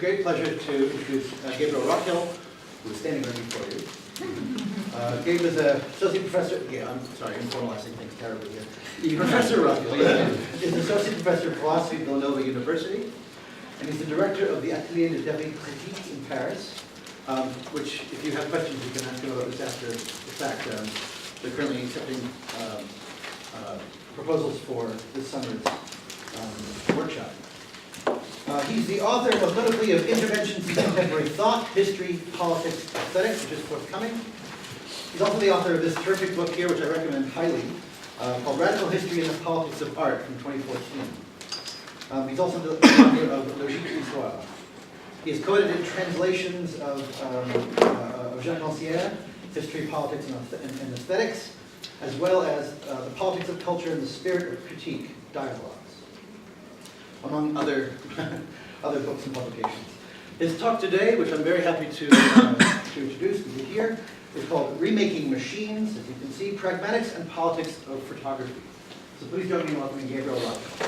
great pleasure to introduce Gabriel Rockhill, who is standing right before you. Gabe is an associate professor. Yeah, I'm sorry, I'm formalizing things terribly here. Professor Rockhill is an associate professor of philosophy at Villanova University, and he's the director of the Atelier de Théorie Critique in Paris, which, if you have questions, you can ask him about this after the fact. They're currently accepting proposals for this summer's workshop. He's the author, most notably, of Interventions in Contemporary Thought, History, Politics, Aesthetics, which is forthcoming. He's also the author of this terrific book here, which I recommend highly, called Radical History and the Politics of Art from 2014. He's also the author of Luncheon. He has co-edited translations of Jacques Rancière, History, Politics, and Aesthetics, as well as The Politics of Culture and the Spirit of Critique, Dialogues, among other books and publications. His talk today, which I'm very happy to introduce and to hear, is called Remaking Machines, as you can see, Pragmatics and Politics of Photography. So please join me in welcoming Gabriel Rockhill.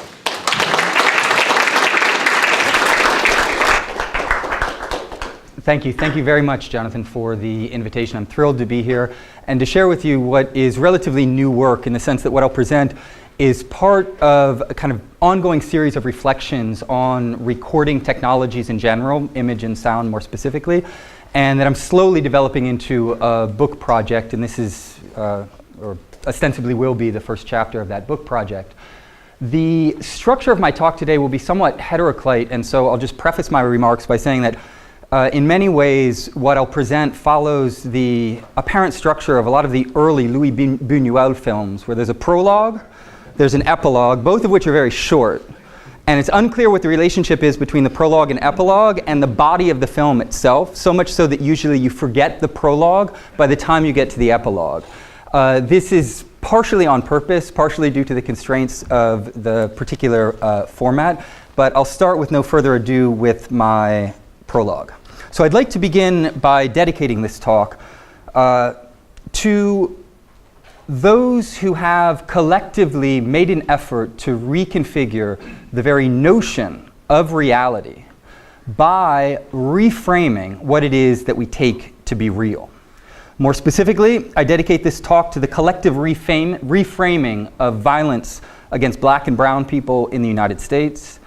Thank you. Thank you very much, Jonathan, for the invitation. I'm thrilled to be here and to share with you what is relatively new work, in the sense that what I'll present is part of a kind of ongoing series of reflections on recording technologies in general, image and sound more specifically, and that I'm slowly developing into a book project, and this is, or ostensibly will be, the first chapter of that book project. The structure of my talk today will be somewhat heteroclite, and so I'll just preface my remarks by saying that in many ways, what I'll present follows the apparent structure of a lot of the early Louis Buñuel films, where there's a prologue, there's an epilogue, both of which are very short. And it's unclear what the relationship is between the prologue and epilogue and the body of the film itself, so much so that usually you forget the prologue by the time you get to the epilogue. This is partially on purpose, partially due to the constraints of the particular format, but I'll start with no further ado with my prologue. So I'd like to begin by dedicating this talk to those who have collectively made an effort to reconfigure the very notion of reality by reframing what it is that we take to be real. More specifically, I dedicate this talk to the collective reframing of violence against black and brown people in the United States.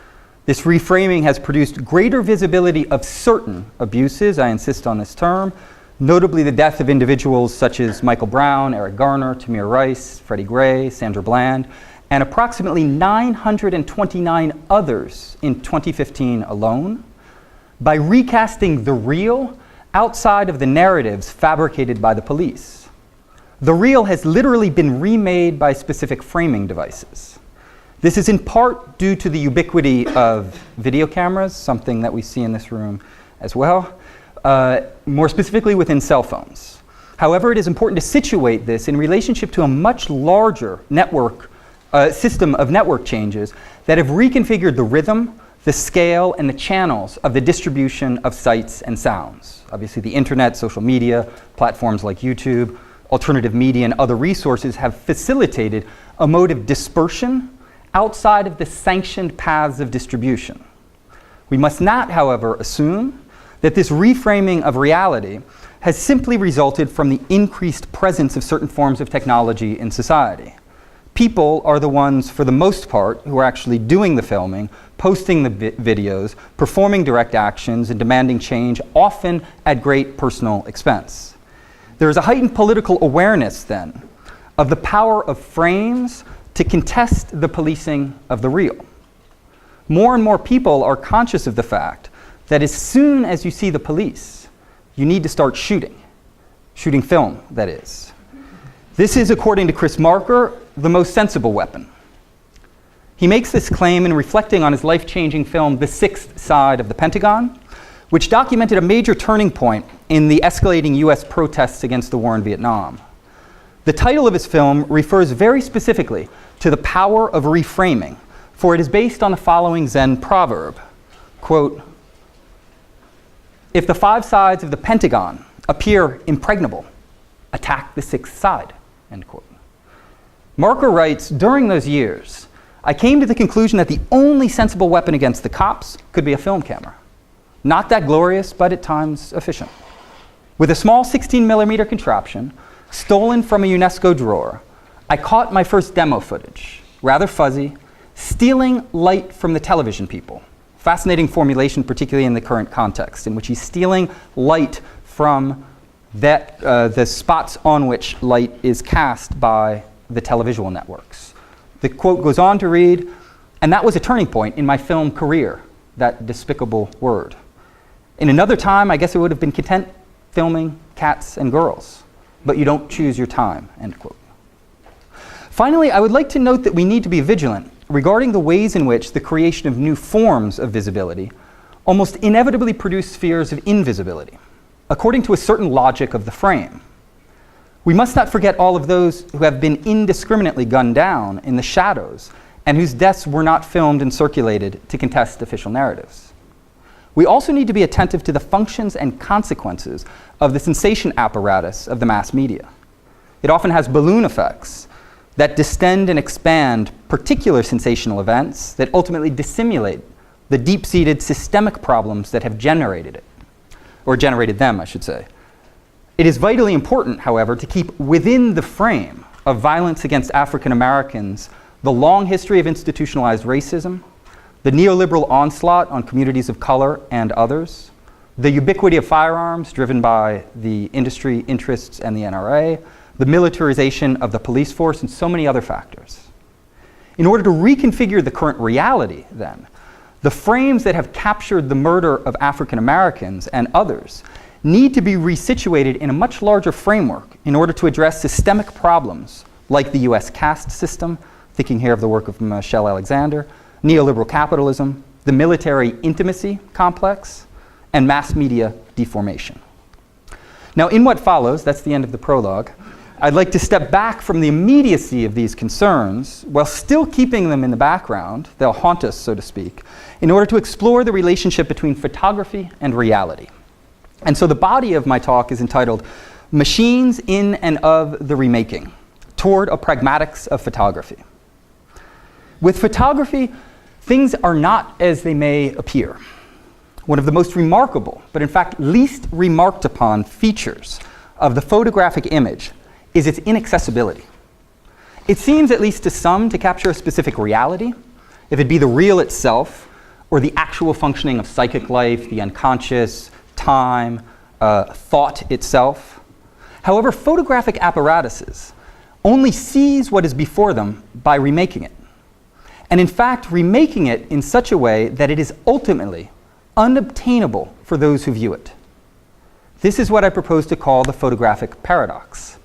This reframing has produced greater visibility of certain abuses, I insist on this term, notably the death of individuals such as Michael Brown, Eric Garner, Tamir Rice, Freddie Gray, Sandra Bland, and approximately 929 others in 2015 alone, by recasting the real outside of the narratives fabricated by the police. The real has literally been remade by specific framing devices. This is in part due to the ubiquity of video cameras, something that we see in this room as well, more specifically within cell phones. However, it is important to situate this in relationship to a much larger network, system of network changes that have reconfigured the rhythm, the scale, and the channels of the distribution of sights and sounds. Obviously, the internet, social media, platforms like YouTube, alternative media, and other resources have facilitated a mode of dispersion outside of the sanctioned paths of distribution. We must not, however, assume that this reframing of reality has simply resulted from the increased presence of certain forms of technology in society. People are the ones, for the most part, who are actually doing the filming, posting the videos, performing direct actions, and demanding change, often at great personal expense. There is a heightened political awareness, then, of the power of frames to contest the policing of the real. More and more people are conscious of the fact that as soon as you see the police, you need to start shooting film, that is. This is, according to Chris Marker, the most sensible weapon. He makes this claim in reflecting on his life-changing film, The Sixth Side of the Pentagon, which documented a major turning point in the escalating US protests against the war in Vietnam. The title of his film refers very specifically to the power of reframing, for it is based on the following Zen proverb, quote, "If the five sides of the Pentagon appear impregnable, attack the sixth side," end quote. Marker writes, during those years, I came to the conclusion that the only sensible weapon against the cops could be a film camera. Not that glorious, but at times efficient. With a small 16mm contraption, stolen from a UNESCO drawer, I caught my first demo footage, rather fuzzy, stealing light from the television people. Fascinating formulation, particularly in the current context, in which he's stealing light from the spots on which light is cast by the televisual networks. The quote goes on to read, "And that was a turning point in my film career, that despicable word. In another time, I guess I would have been content filming cats and girls, but you don't choose your time," end quote. Finally, I would like to note that we need to be vigilant regarding the ways in which the creation of new forms of visibility almost inevitably produce spheres of invisibility, according to a certain logic of the frame. We must not forget all of those who have been indiscriminately gunned down in the shadows and whose deaths were not filmed and circulated to contest official narratives. We also need to be attentive to the functions and consequences of the sensation apparatus of the mass media. It often has balloon effects that distend and expand particular sensational events that ultimately dissimulate the deep-seated systemic problems that have generated it, or generated them, I should say. It is vitally important, however, to keep within the frame of violence against African Americans the long history of institutionalized racism, the neoliberal onslaught on communities of color and others, the ubiquity of firearms driven by the industry interests and the NRA, the militarization of the police force, and so many other factors. In order to reconfigure the current reality, then, the frames that have captured the murder of African Americans and others need to be resituated in a much larger framework in order to address systemic problems like the US caste system, thinking here of the work of Michelle Alexander, neoliberal capitalism, the military intimacy complex, and mass media deformation. Now, in what follows, that's the end of the prologue, I'd like to step back from the immediacy of these concerns while still keeping them in the background, they'll haunt us, so to speak, in order to explore the relationship between photography and reality. And so the body of my talk is entitled Machines in and of the Remaking, Toward a Pragmatics of Photography. With photography, things are not as they may appear. One of the most remarkable, but in fact least remarked upon features of the photographic image is its inaccessibility. It seems, at least to some, to capture a specific reality, if it be the real itself, or the actual functioning of psychic life, the unconscious, time, thought itself. However, photographic apparatuses only seize what is before them by remaking it. And in fact, remaking it in such a way that it is ultimately unobtainable for those who view it. This is what I propose to call the photographic paradox.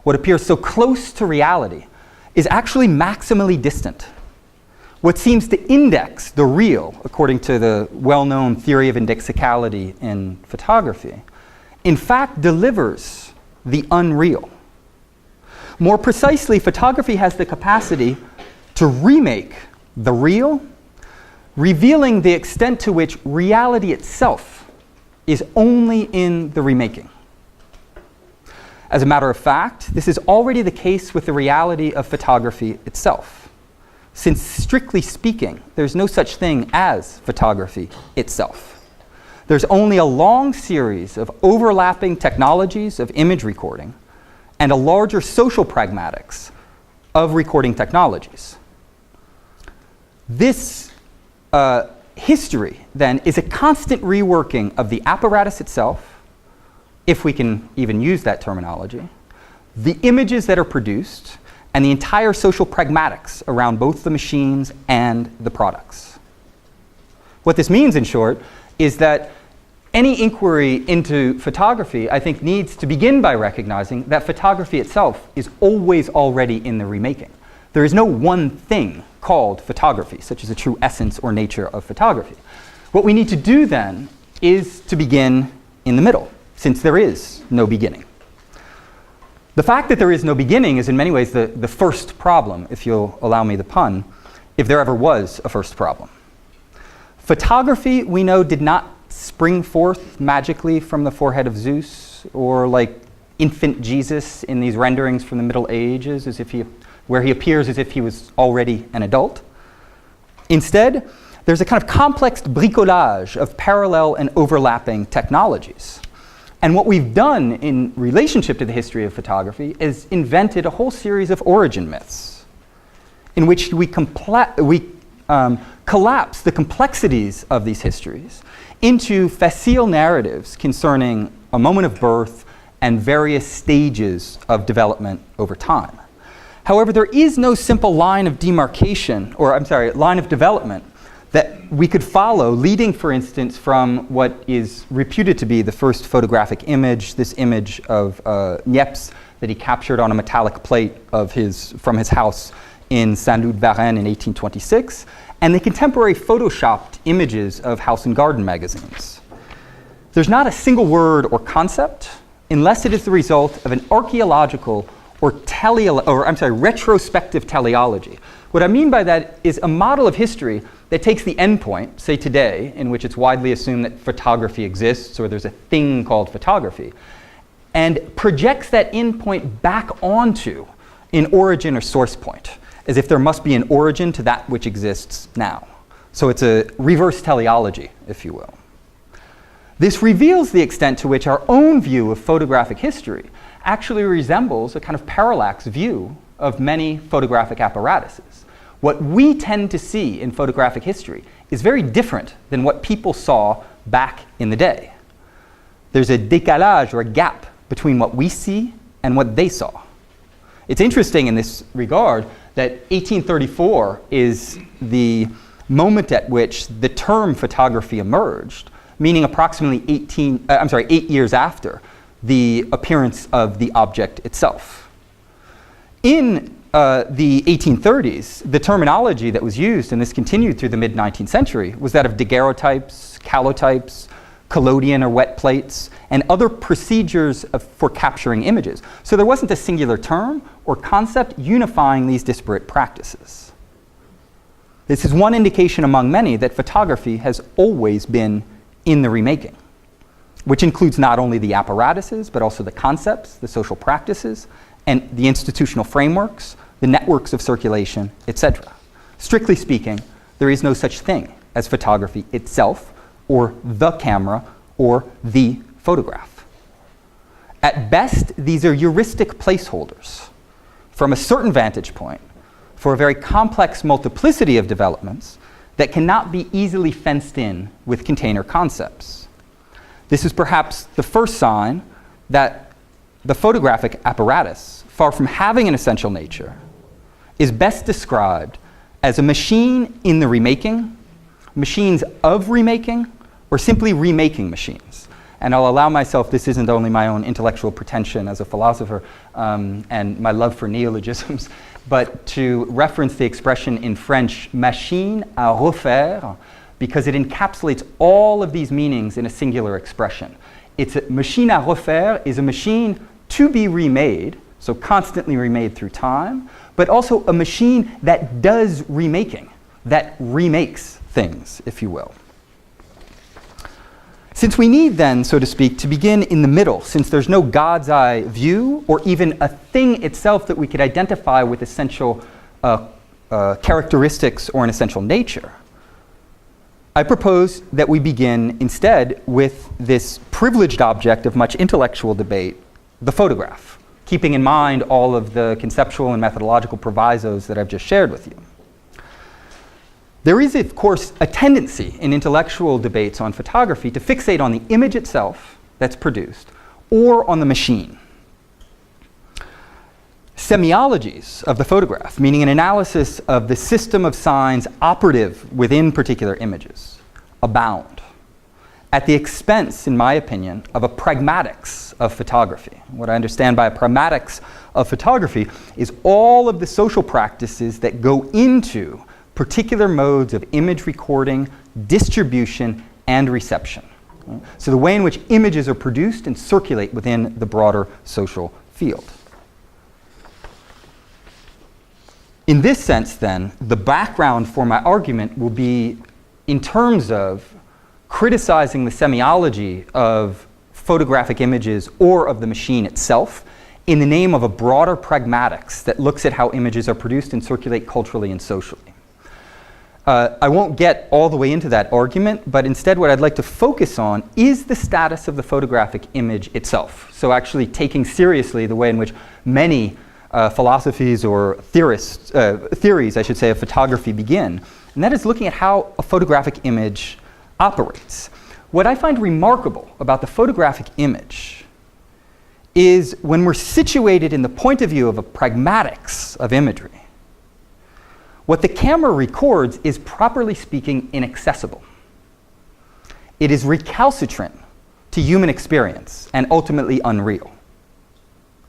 What appears so close to reality is actually maximally distant. What seems to index the real, according to the well-known theory of indexicality in photography, in fact delivers the unreal. More precisely, photography has the capacity to remake the real, revealing the extent to which reality itself is only in the remaking. As a matter of fact, this is already the case with the reality of photography itself, since strictly speaking, there's no such thing as photography itself. There's only a long series of overlapping technologies of image recording and a larger social pragmatics of recording technologies. This history, then, is a constant reworking of the apparatus itself, if we can even use that terminology, the images that are produced, and the entire social pragmatics around both the machines and the products. What this means, in short, is that any inquiry into photography, I think, needs to begin by recognizing that photography itself is always already in the remaking. There is no one thing called photography, such as a true essence or nature of photography. What we need to do then is to begin in the middle, since there is no beginning. The fact that there is no beginning is in many ways the first problem, if you'll allow me the pun, if there ever was a first problem. Photography, we know, did not spring forth magically from the forehead of Zeus, or like infant Jesus in these renderings from the Middle Ages, where he appears as if he was already an adult. Instead, there's a kind of complex bricolage of parallel and overlapping technologies. And what we've done in relationship to the history of photography is invented a whole series of origin myths in which we collapse the complexities of these histories into facile narratives concerning a moment of birth and various stages of development over time. However, there is no simple line of demarcation, line of development that we could follow, leading, for instance, from what is reputed to be the first photographic image, this image of Niepce that he captured on a metallic plate from his house in Saint-Loup-de-Varennes in 1826, and the contemporary photoshopped images of house and garden magazines. There's not a single word or concept unless it is the result of an archaeological or retrospective teleology. What I mean by that is a model of history that takes the endpoint, say today, in which it's widely assumed that photography exists or there's a thing called photography, and projects that endpoint back onto an origin or source point, as if there must be an origin to that which exists now. So it's a reverse teleology, if you will. This reveals the extent to which our own view of photographic history actually resembles a kind of parallax view of many photographic apparatuses. What we tend to see in photographic history is very different than what people saw back in the day. There's a décalage or a gap between what we see and what they saw. It's interesting in this regard that 1834 is the moment at which the term photography emerged, meaning approximately 8 years after the appearance of the object itself. In the 1830s, the terminology that was used, and this continued through the mid-19th century, was that of daguerreotypes, calotypes, collodion or wet plates, and other procedures for capturing images. So there wasn't a singular term or concept unifying these disparate practices. This is one indication among many that photography has always been in the remaking, which includes not only the apparatuses, but also the concepts, the social practices, and the institutional frameworks, the networks of circulation, etc. Strictly speaking, there is no such thing as photography itself, or the camera, or the photograph. At best, these are heuristic placeholders from a certain vantage point for a very complex multiplicity of developments that cannot be easily fenced in with container concepts. This is perhaps the first sign that the photographic apparatus, far from having an essential nature, is best described as a machine in the remaking, machines of remaking, or simply remaking machines. And I'll allow myself, this isn't only my own intellectual pretension as a philosopher and my love for neologisms, but to reference the expression in French, machine à refaire, because it encapsulates all of these meanings in a singular expression. It's a machine à refaire is a machine to be remade, so constantly remade through time, but also a machine that does remaking, that remakes things, if you will. Since we need then, so to speak, to begin in the middle, since there's no God's eye view or even a thing itself that we could identify with essential characteristics or an essential nature, I propose that we begin instead with this privileged object of much intellectual debate, the photograph, keeping in mind all of the conceptual and methodological provisos that I've just shared with you. There is, of course, a tendency in intellectual debates on photography to fixate on the image itself that's produced or on the machine. Semiologies of the photograph, meaning an analysis of the system of signs operative within particular images, abound, at the expense, in my opinion, of a pragmatics of photography. What I understand by a pragmatics of photography is all of the social practices that go into particular modes of image recording, distribution, and reception. So the way in which images are produced and circulate within the broader social field. In this sense, then, the background for my argument will be in terms of criticizing the semiology of photographic images or of the machine itself in the name of a broader pragmatics that looks at how images are produced and circulate culturally and socially. I won't get all the way into that argument, but instead what I'd like to focus on is the status of the photographic image itself. So actually taking seriously the way in which many philosophies or theories, I should say, of photography begin. And that is looking at how a photographic image operates. What I find remarkable about the photographic image is when we're situated in the point of view of a pragmatics of imagery, what the camera records is, properly speaking, inaccessible. It is recalcitrant to human experience and ultimately unreal,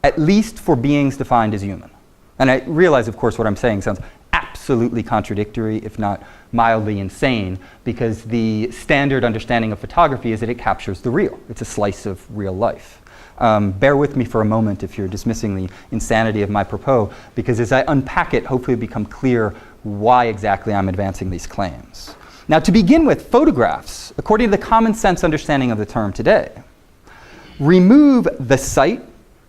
at least for beings defined as human. And I realize, of course, what I'm saying sounds absolutely contradictory, if not mildly insane, because the standard understanding of photography is that it captures the real. It's a slice of real life. Bear with me for a moment if you're dismissing the insanity of my propos, because as I unpack it, hopefully it'll become clear why exactly I'm advancing these claims. Now, to begin with, photographs, according to the common sense understanding of the term today, remove the sight,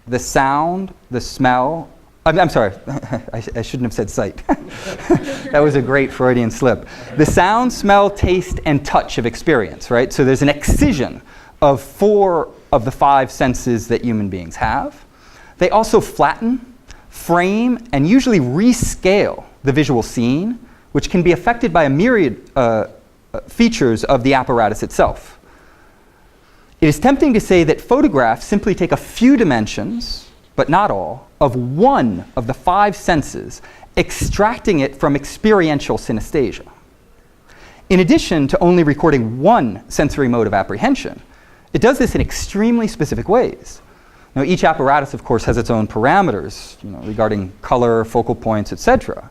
the sound, the smell. I'm sorry, I shouldn't have said sight. That was a great Freudian slip. The sound, smell, taste, and touch of experience, right? So there's an excision of 4 of the 5 senses that human beings have. They also flatten, frame, and usually rescale the visual scene, which can be affected by a myriad features of the apparatus itself. It is tempting to say that photographs simply take a few dimensions, but not all, of one of the 5 senses, extracting it from experiential synesthesia. In addition to only recording one sensory mode of apprehension, it does this in extremely specific ways. Now, each apparatus, of course, has its own parameters, regarding color, focal points, etc.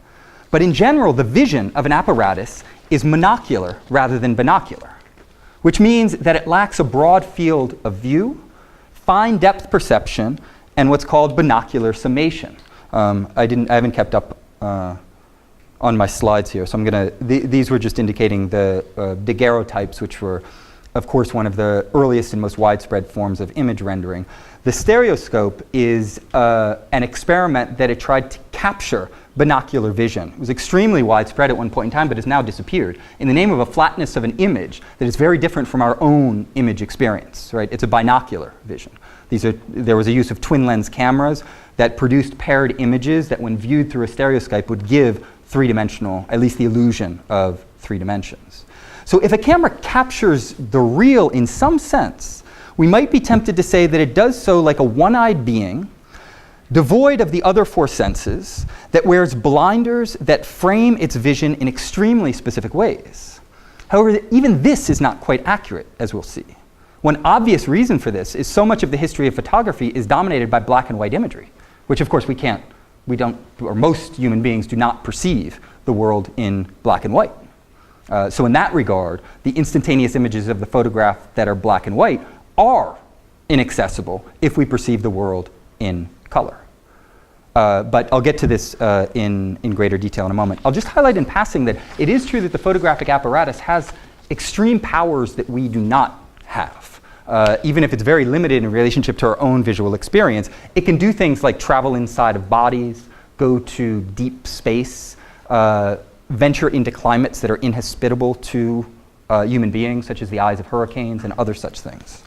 But in general, the vision of an apparatus is monocular rather than binocular, which means that it lacks a broad field of view, fine depth perception, and what's called binocular summation. I haven't kept up on my slides here, so I'm going to. These were just indicating the daguerreotypes, which were, of course, one of the earliest and most widespread forms of image rendering. The stereoscope is an experiment that it tried to capture binocular vision. It was extremely widespread at one point in time, but has now disappeared in the name of a flatness of an image that is very different from our own image experience, right? It's a binocular vision. There was a use of twin lens cameras that produced paired images that when viewed through a stereoscope would give 3-dimensional, at least the illusion of 3 dimensions. So if a camera captures the real in some sense, we might be tempted to say that it does so like a one-eyed being, devoid of the other 4 senses, that wears blinders that frame its vision in extremely specific ways. However, even this is not quite accurate, as we'll see. One obvious reason for this is so much of the history of photography is dominated by black and white imagery, which of course most human beings do not perceive the world in black and white. So in that regard, the instantaneous images of the photograph that are black and white are inaccessible if we perceive the world in color. But I'll get to this in greater detail in a moment. I'll just highlight in passing that it is true that the photographic apparatus has extreme powers that we do not have. Even if it's very limited in relationship to our own visual experience, it can do things like travel inside of bodies, go to deep space, venture into climates that are inhospitable to human beings, such as the eyes of hurricanes and other such things.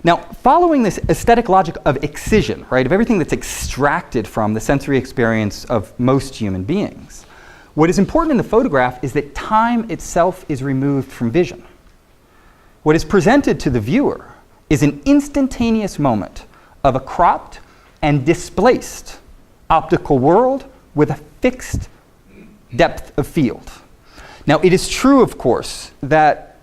Now, following this aesthetic logic of excision, right, of everything that's extracted from the sensory experience of most human beings, what is important in the photograph is that time itself is removed from vision. What is presented to the viewer is an instantaneous moment of a cropped and displaced optical world with a fixed depth of field. Now, it is true, of course, that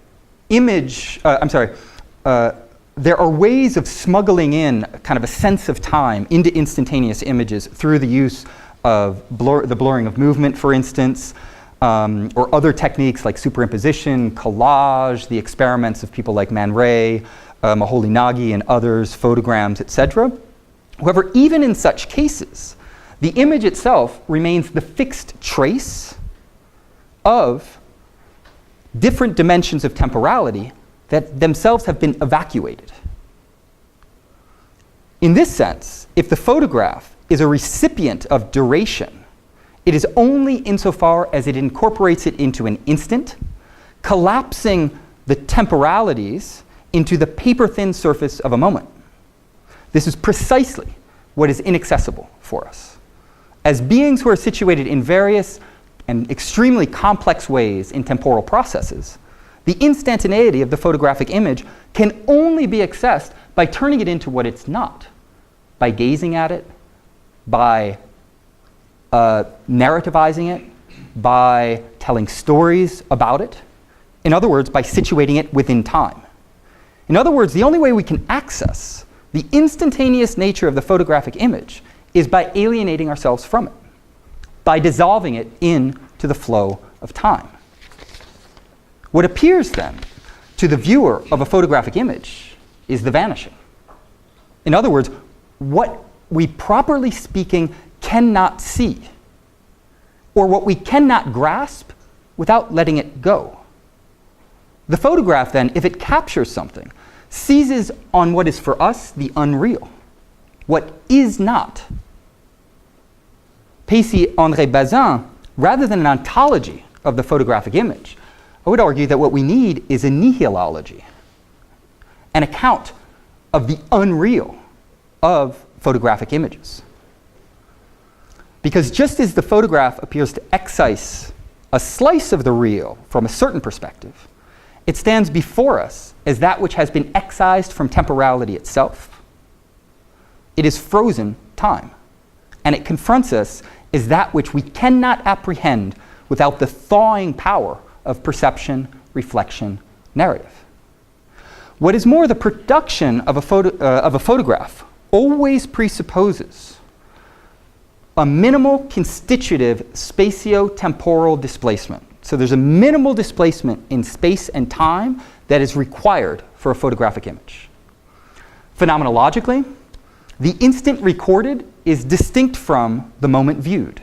there are ways of smuggling in kind of a sense of time into instantaneous images through the use of the blurring of movement, for instance, or other techniques like superimposition, collage, the experiments of people like Man Ray, Moholy-Nagy, and others, photograms, etc. However, even in such cases, the image itself remains the fixed trace of different dimensions of temporality that themselves have been evacuated. In this sense, if the photograph is a recipient of duration, It is only insofar as it incorporates it into an instant, collapsing the temporalities into the paper-thin surface of a moment. This is precisely what is inaccessible for us. As beings who are situated in various and extremely complex ways in temporal processes, the instantaneity of the photographic image can only be accessed by turning it into what it's not, by gazing at it, by narrativizing it, by telling stories about it. In other words, by situating it within time. In other words, the only way we can access the instantaneous nature of the photographic image is by alienating ourselves from it, by dissolving it into the flow of time. What appears then to the viewer of a photographic image is the vanishing. In other words, what we properly speaking cannot see, or what we cannot grasp without letting it go. The photograph then, if it captures something, seizes on what is for us the unreal, what is not. Pacy-André Bazin, rather than an ontology of the photographic image, I would argue that what we need is a nihilology, an account of the unreal of photographic images. Because just as the photograph appears to excise a slice of the real from a certain perspective, it stands before us as that which has been excised from temporality itself. It is frozen time, and it confronts us as that which we cannot apprehend without the thawing power of perception, reflection, narrative. What is more, the production of a photograph always presupposes a minimal constitutive spatio-temporal displacement. So there's a minimal displacement in space and time that is required for a photographic image. Phenomenologically, the instant recorded is distinct from the moment viewed.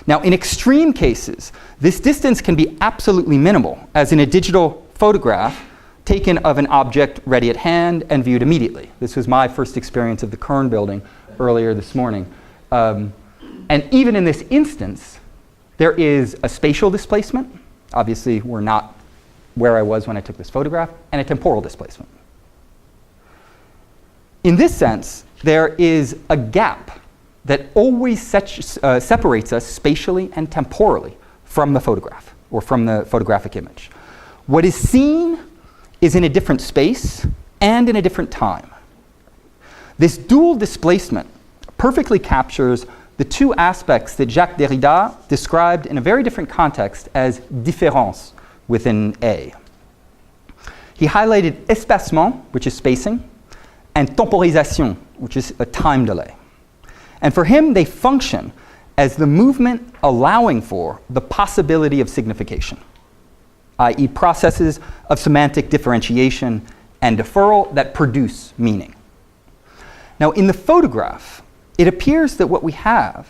Now, in extreme cases, this distance can be absolutely minimal, as in a digital photograph taken of an object ready at hand and viewed immediately. This was my first experience of the Kern building earlier this morning. And even in this instance, there is a spatial displacement. Obviously, we're not where I was when I took this photograph, and a temporal displacement. In this sense, there is a gap that always separates us spatially and temporally from the photograph, or from the photographic image. What is seen is in a different space and in a different time. This dual displacement perfectly captures the two aspects that Jacques Derrida described in a very different context as différence within A. He highlighted espacement, which is spacing, and temporisation, which is a time delay. And for him, they function as the movement allowing for the possibility of signification, i.e. processes of semantic differentiation and deferral that produce meaning. Now, in the photograph, it appears that what we have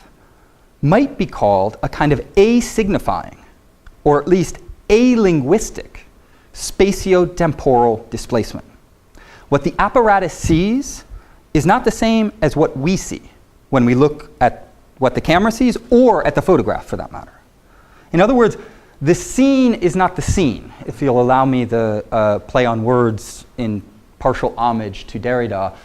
might be called a kind of a-signifying, or at least a-linguistic, spatio-temporal displacement. What the apparatus sees is not the same as what we see when we look at what the camera sees, or at the photograph for that matter. In other words, the scene is not the scene, if you'll allow me the play on words in partial homage to Derrida.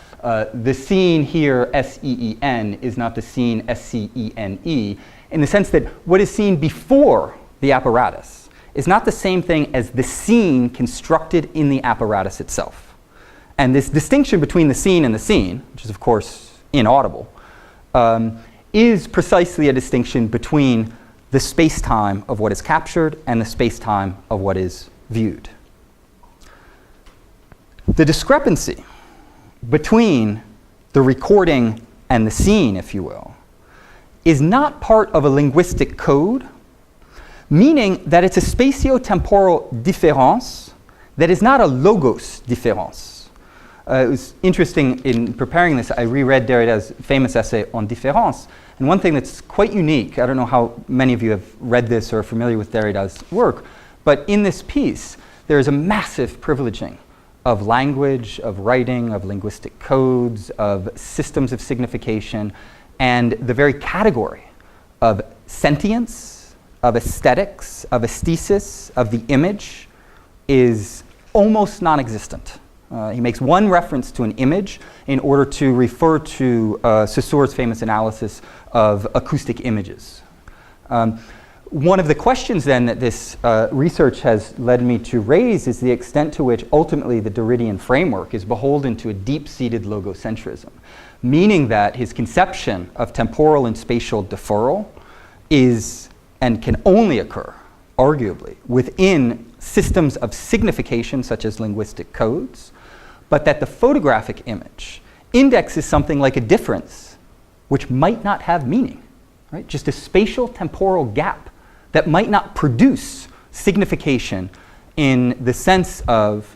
The scene here, S-E-E-N, is not the scene, S-C-E-N-E, in the sense that what is seen before the apparatus is not the same thing as the scene constructed in the apparatus itself. And this distinction between the scene and the scene, which is of course inaudible, is precisely a distinction between the space-time of what is captured and the space-time of what is viewed. The discrepancy between the recording and the scene, if you will, is not part of a linguistic code, meaning that it's a spatio-temporal différence that is not a logos différence. It was interesting in preparing this, I reread Derrida's famous essay on différence, and one thing that's quite unique, I don't know how many of you have read this or are familiar with Derrida's work, but in this piece, there is a massive privileging of language, of writing, of linguistic codes, of systems of signification, and the very category of sentience, of aesthetics, of aesthesis, of the image is almost non-existent. He makes one reference to an image in order to refer to Saussure's famous analysis of acoustic images. One of the questions then that this research has led me to raise is the extent to which ultimately the Derridian framework is beholden to a deep-seated logocentrism, meaning that his conception of temporal and spatial deferral is and can only occur, arguably, within systems of signification such as linguistic codes, but that the photographic image indexes something like a difference which might not have meaning, right? Just a spatial temporal gap that might not produce signification in the sense of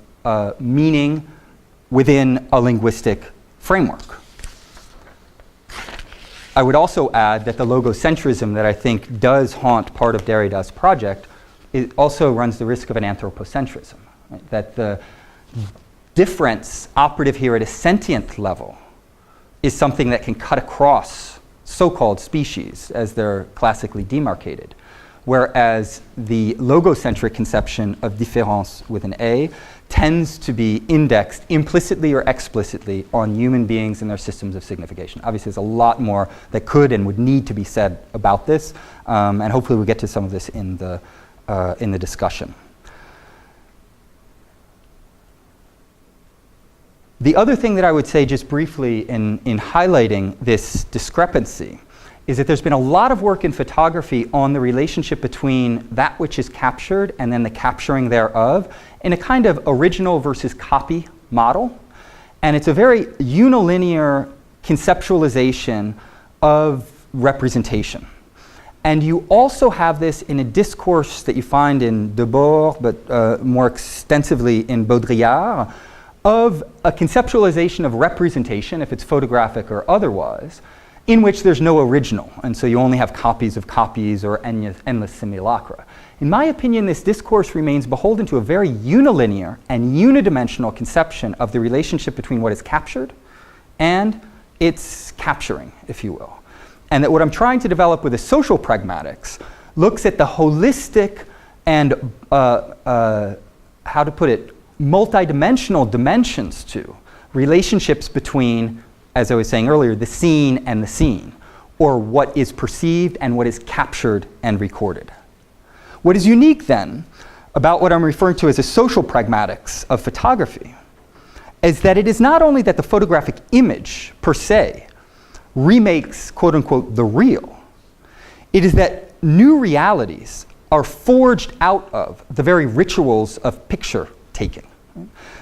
meaning within a linguistic framework. I would also add that the logocentrism that I think does haunt part of Derrida's project, it also runs the risk of an anthropocentrism, right? That the difference operative here at a sentient level is something that can cut across so-called species as they're classically demarcated, whereas the logocentric conception of différence with an A tends to be indexed implicitly or explicitly on human beings and their systems of signification. Obviously, there's a lot more that could and would need to be said about this, and hopefully we'll get to some of this in the discussion. The other thing that I would say just briefly in highlighting this discrepancy is that there's been a lot of work in photography on the relationship between that which is captured and then the capturing thereof in a kind of original versus copy model. And it's a very unilinear conceptualization of representation. And you also have this in a discourse that you find in Debord, but more extensively in Baudrillard, of a conceptualization of representation, if it's photographic or otherwise, in which there's no original, and so you only have copies of copies or endless simulacra. In my opinion, this discourse remains beholden to a very unilinear and unidimensional conception of the relationship between what is captured and its capturing, if you will. And that what I'm trying to develop with the social pragmatics looks at the holistic and, how to put it, multidimensional dimensions to relationships between, as I was saying earlier, the seen and the seen, or what is perceived and what is captured and recorded. What is unique then about what I'm referring to as a social pragmatics of photography is that it is not only that the photographic image per se remakes, quote unquote, the real, it is that new realities are forged out of the very rituals of picture taking.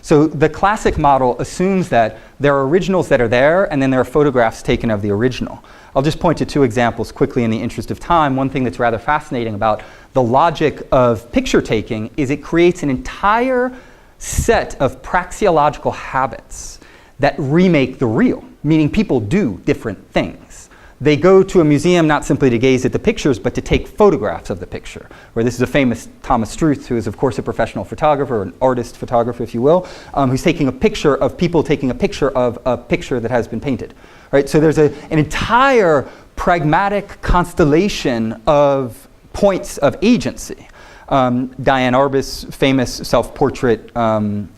So the classic model assumes that there are originals that are there and then there are photographs taken of the original. I'll just point to two examples quickly in the interest of time. One thing that's rather fascinating about the logic of picture taking is it creates an entire set of praxeological habits that remake the real, meaning people do different things. They go to a museum not simply to gaze at the pictures, but to take photographs of the picture. Where this is a famous Thomas Struth, who is of course a professional photographer, an artist photographer, if you will, who's taking a picture of people taking a picture of a picture that has been painted. Right? So there's an entire pragmatic constellation of points of agency. Diane Arbus' famous self-portrait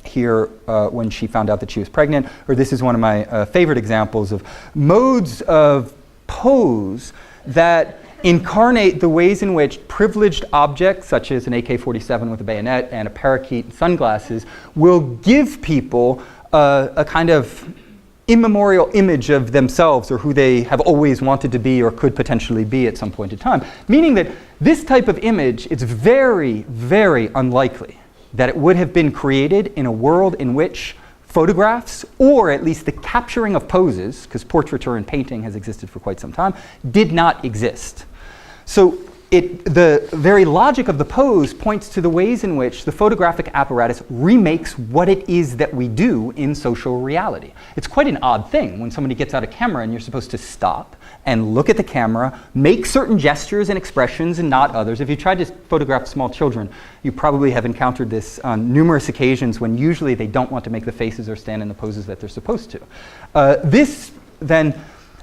here when she found out that she was pregnant, or this is one of my favorite examples of modes of pose that incarnate the ways in which privileged objects, such as an AK-47 with a bayonet and a parakeet and sunglasses, will give people a kind of immemorial image of themselves or who they have always wanted to be or could potentially be at some point in time. Meaning that this type of image, it's very, very unlikely that it would have been created in a world in which photographs, or at least the capturing of poses, because portraiture and painting has existed for quite some time, did not exist. So the very logic of the pose points to the ways in which the photographic apparatus remakes what it is that we do in social reality. It's quite an odd thing when somebody gets out a camera and you're supposed to stop and look at the camera, make certain gestures and expressions and not others. If you tried to photograph small children, you probably have encountered this on numerous occasions when usually they don't want to make the faces or stand in the poses that they're supposed to. This then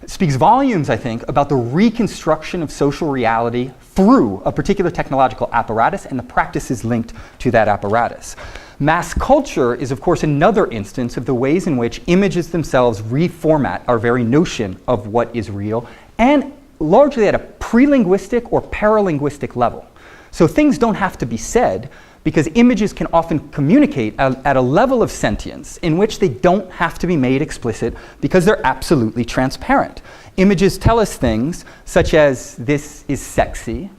speaks volumes, I think, about the reconstruction of social reality through a particular technological apparatus and the practices linked to that apparatus. Mass culture is, of course, another instance of the ways in which images themselves reformat our very notion of what is real, and largely at a pre-linguistic or paralinguistic level. So things don't have to be said, because images can often communicate at a level of sentience in which they don't have to be made explicit because they're absolutely transparent. Images tell us things such as, this is sexy,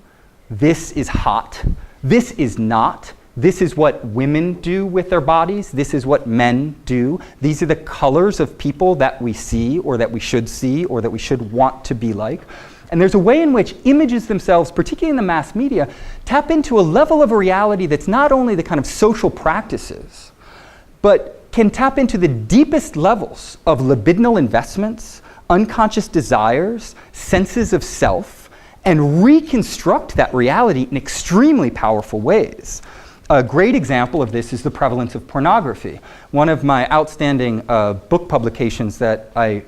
this is hot, this is not, this is what women do with their bodies, this is what men do, these are the colors of people that we see or that we should want to be like. And there's a way in which images themselves, particularly in the mass media, tap into a level of a reality that's not only the kind of social practices, but can tap into the deepest levels of libidinal investments, unconscious desires, senses of self, and reconstruct that reality in extremely powerful ways. A great example of this is the prevalence of pornography. One of my outstanding book publications that I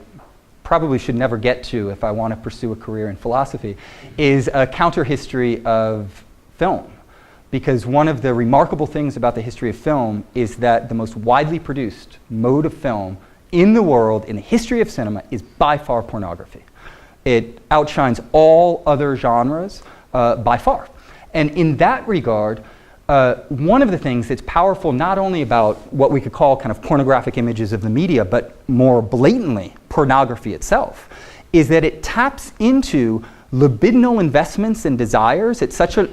probably should never get to if I want to pursue a career in philosophy is a counter-history of film. Because one of the remarkable things about the history of film is that the most widely produced mode of film in the world, in the history of cinema, is by far pornography. It outshines all other genres by far. And in that regard, one of the things that's powerful not only about what we could call kind of pornographic images of the media, but more blatantly pornography itself, is that it taps into libidinal investments and desires at such a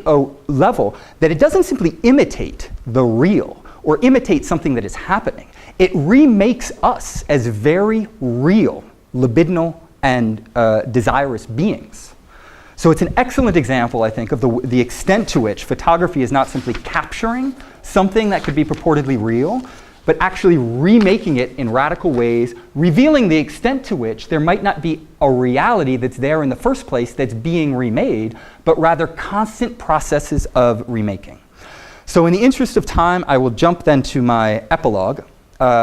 level that it doesn't simply imitate the real or imitate something that is happening. It remakes us as very real libidinal and desirous beings. So it's an excellent example, I think, of the extent to which photography is not simply capturing something that could be purportedly real, but actually remaking it in radical ways, revealing the extent to which there might not be a reality that's there in the first place that's being remade, but rather constant processes of remaking. So in the interest of time, I will jump then to my epilogue,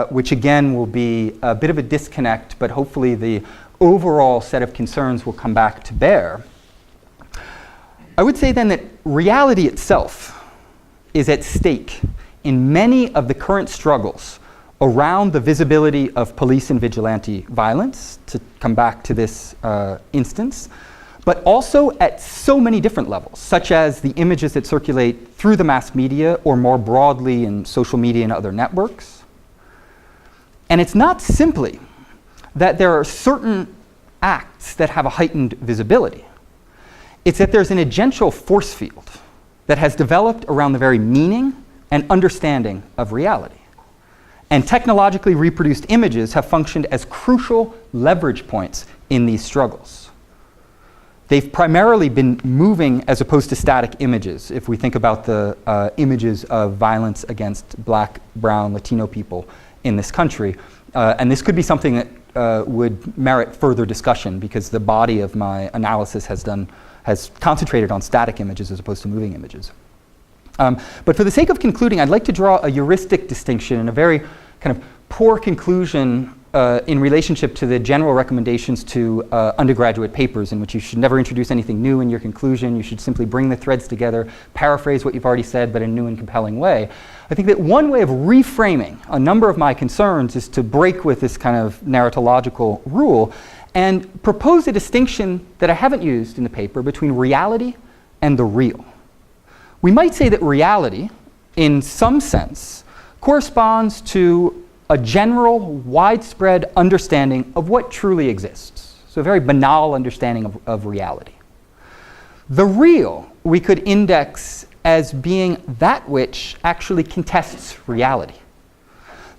which again will be a bit of a disconnect, but hopefully the overall set of concerns will come back to bear. I would say then that reality itself is at stake in many of the current struggles around the visibility of police and vigilante violence, to come back to this instance, but also at so many different levels, such as the images that circulate through the mass media or more broadly in social media and other networks. And it's not simply that there are certain acts that have a heightened visibility. It's that there's an agential force field that has developed around the very meaning and understanding of reality. And technologically reproduced images have functioned as crucial leverage points in these struggles. They've primarily been moving as opposed to static images, if we think about the images of violence against Black, Brown, Latino people in this country. And this could be something that would merit further discussion, because the body of my analysis has concentrated on static images as opposed to moving images. But for the sake of concluding, I'd like to draw a heuristic distinction and a very kind of poor conclusion in relationship to the general recommendations to undergraduate papers, in which you should never introduce anything new in your conclusion. You should simply bring the threads together, paraphrase what you've already said, but in a new and compelling way. I think that one way of reframing a number of my concerns is to break with this kind of narratological rule and propose a distinction that I haven't used in the paper between reality and the real. We might say that reality, in some sense, corresponds to a general, widespread understanding of what truly exists. So a very banal understanding of reality. The real we could index as being that which actually contests reality,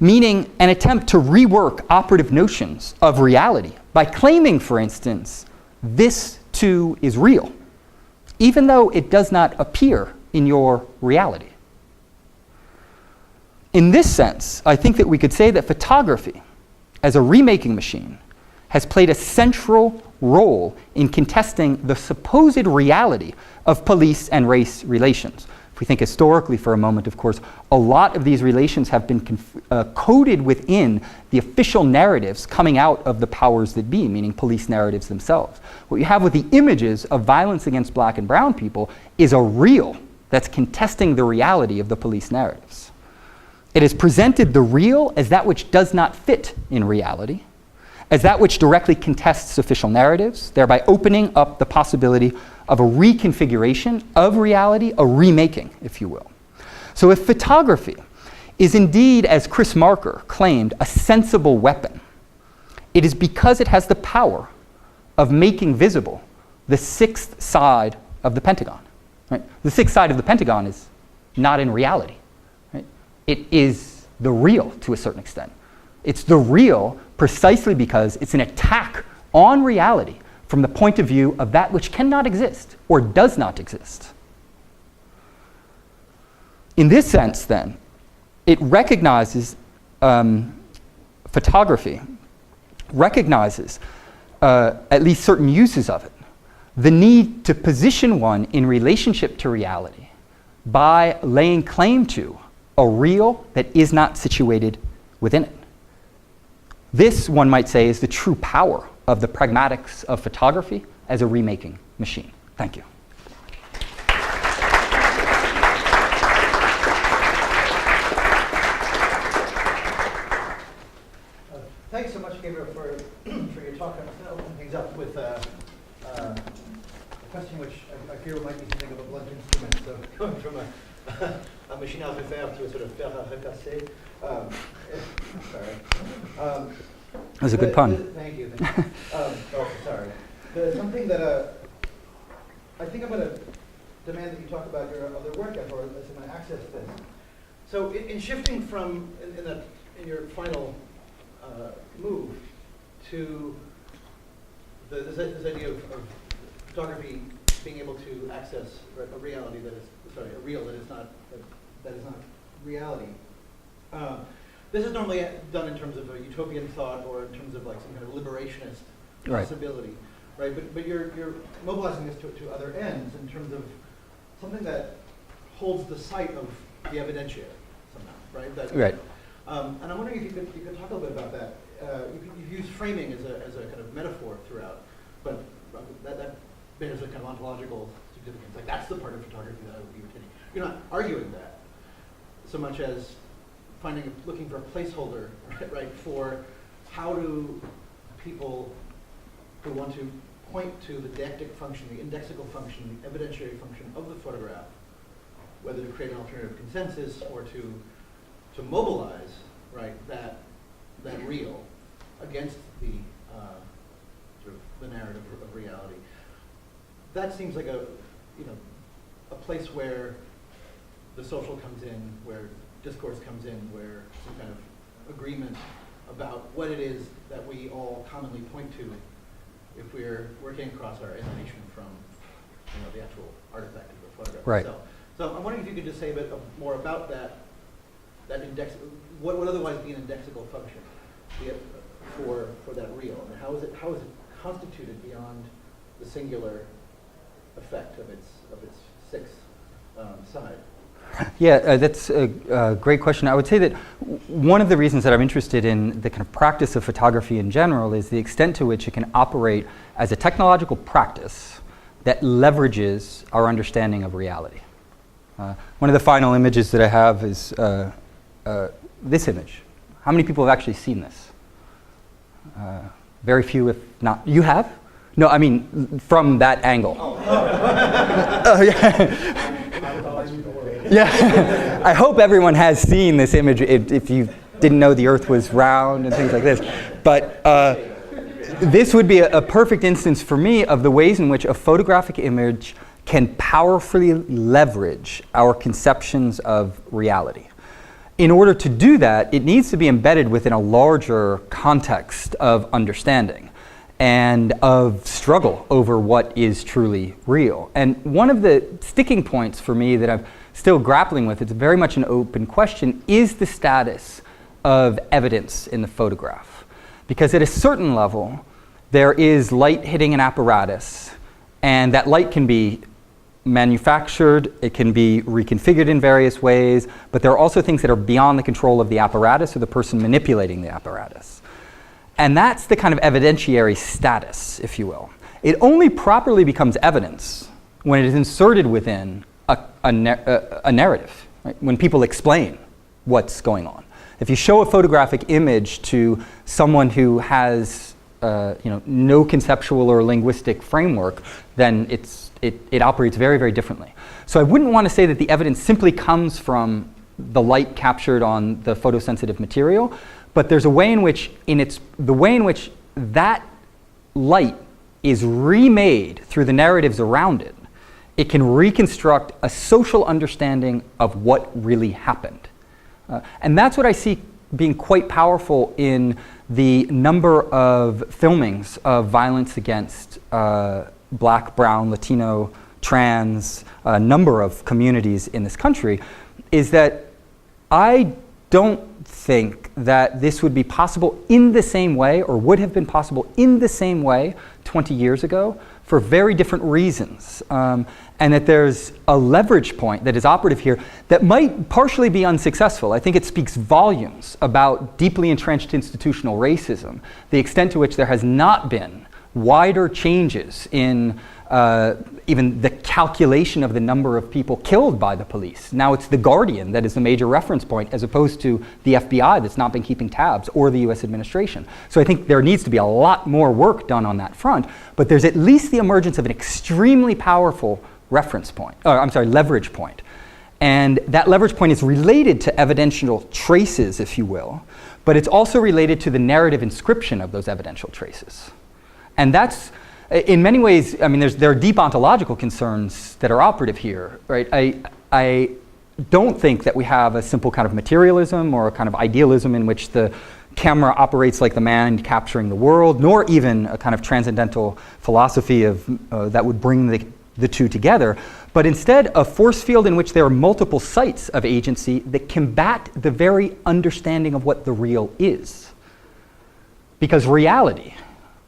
meaning an attempt to rework operative notions of reality by claiming, for instance, this too is real, even though it does not appear in your reality. In this sense, I think that we could say that photography, as a remaking machine, has played a central role in contesting the supposed reality of police and race relations. If we think historically for a moment, of course, a lot of these relations have been coded within the official narratives coming out of the powers that be, meaning police narratives themselves. What you have with the images of violence against black and brown people is a real that's contesting the reality of the police narratives. It has presented the real as that which does not fit in reality, as that which directly contests official narratives, thereby opening up the possibility of a reconfiguration of reality, a remaking, if you will. So if photography is indeed, as Chris Marker claimed, a sensible weapon, it is because it has the power of making visible the sixth side of the Pentagon. Right? The sixth side of the Pentagon is not in reality. Right? It is the real to a certain extent. It's the real precisely because it's an attack on reality from the point of view of that which cannot exist or does not exist. In this sense, then, it recognizes, photography recognizes at least certain uses of it, the need to position one in relationship to reality by laying claim to a real that is not situated within it. This, one might say, is the true power of the pragmatics of photography as a remaking machine. Thank you. Thanks so much, Gabriel, for your talk. I'm going to open things up with a question which I fear might be something of a blunt instrument. So going from a machine à refaire to a sort of fer à repasser. Sorry. That was a good pun. Thank you. Sorry. Something that I think I'm going to demand that you talk about your other work at, or as I'm going to access this. So in shifting from, in your final move to this idea of photography being able to access a reality that is, a real that is not reality. This is normally done in terms of a utopian thought or in terms of like some kind of liberationist possibility, right? But you're mobilizing this to other ends in terms of something that holds the sight of the evidentia somehow, right? Right. And I'm wondering if you could talk a little bit about that. You've used framing as a kind of metaphor throughout, but that bears a kind of ontological significance. Like that's the part of photography that I would be retaining. You're not arguing that so much as looking for a placeholder, right, for how do people who want to point to the deictic function, the indexical function, the evidentiary function of the photograph, whether to create an alternative consensus or to mobilize, right, that real against the sort of the narrative of reality. That seems like a place where the social comes in, where discourse comes in, where some kind of agreement about what it is that we all commonly point to if we're working across our emanation from the actual artifact of the photograph itself. So I'm wondering if you could just say a bit more about that index, what would otherwise be an indexical function for that real, and how is it constituted beyond the singular effect of its sixth side? Yeah, that's a great question. I would say that one of the reasons that I'm interested in the kind of practice of photography in general is the extent to which it can operate as a technological practice that leverages our understanding of reality. One of the final images that I have is this image. How many people have actually seen this? Very few, if not. You have? No, I mean from that angle. Yeah. Yeah, I hope everyone has seen this image if you didn't know the Earth was round and things like this. But this would be a perfect instance for me of the ways in which a photographic image can powerfully leverage our conceptions of reality. In order to do that, it needs to be embedded within a larger context of understanding and of struggle over what is truly real. And one of the sticking points for me that I'm still grappling with, it's very much an open question, is the status of evidence in the photograph. Because at a certain level, there is light hitting an apparatus, and that light can be manufactured, it can be reconfigured in various ways, but there are also things that are beyond the control of the apparatus or the person manipulating the apparatus. And that's the kind of evidentiary status, if you will. It only properly becomes evidence when it is inserted within a narrative, right? When people explain what's going on. If you show a photographic image to someone who has no conceptual or linguistic framework, then it operates very, very differently. So I wouldn't want to say that the evidence simply comes from the light captured on the photosensitive material, but there's a way in which, the way in which that light is remade through the narratives around it, it can reconstruct a social understanding of what really happened. And that's what I see being quite powerful in the number of filmings of violence against Black, Brown, Latino, trans, a number of communities in this country, is that I don't think that this would be possible in the same way, or would have been possible in the same way 20 years ago, for very different reasons. And that there's a leverage point that is operative here that might partially be unsuccessful. I think it speaks volumes about deeply entrenched institutional racism, the extent to which there has not been wider changes in even the calculation of the number of people killed by the police. Now it's The Guardian that is the major reference point, as opposed to the FBI that's not been keeping tabs, or the US administration. So I think there needs to be a lot more work done on that front, but there's at least the emergence of an extremely powerful leverage point. And that leverage point is related to evidential traces, if you will, but it's also related to the narrative inscription of those evidential traces. And that's, in many ways, I mean, there are deep ontological concerns that are operative here, right? I don't think that we have a simple kind of materialism or a kind of idealism in which the camera operates like the man capturing the world, nor even a kind of transcendental philosophy of that would bring the two together, but instead a force field in which there are multiple sites of agency that combat the very understanding of what the real is. Because reality,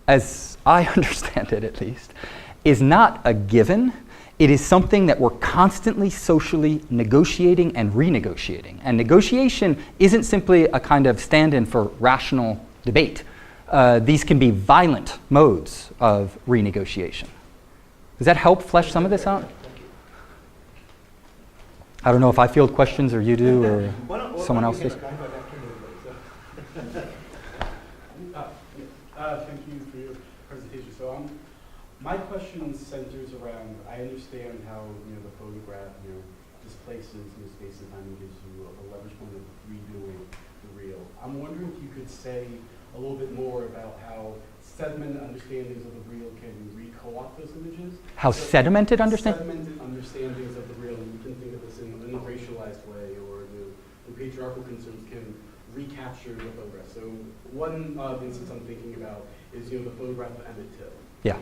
as I understand it at least, is not a given. It is something that we're constantly socially negotiating and renegotiating. And negotiation isn't simply a kind of stand-in for rational debate. These can be violent modes of renegotiation. Does that help flesh some of this out? I don't know if I field questions or you do or someone else does. Thank you for your presentation. So my question centers around, I understand how the photograph displaces space and time and gives you a leverage point of redoing the real. I'm wondering if you could say a little bit more about how sedimented understandings of the real can re-co-opt those images. How sedimented understandings? Sedimented understandings of the real, and you can think of this in a racialized way, or the patriarchal concerns can recapture the photograph. So one instance I'm thinking about is the photograph of Emmett Till. Yeah.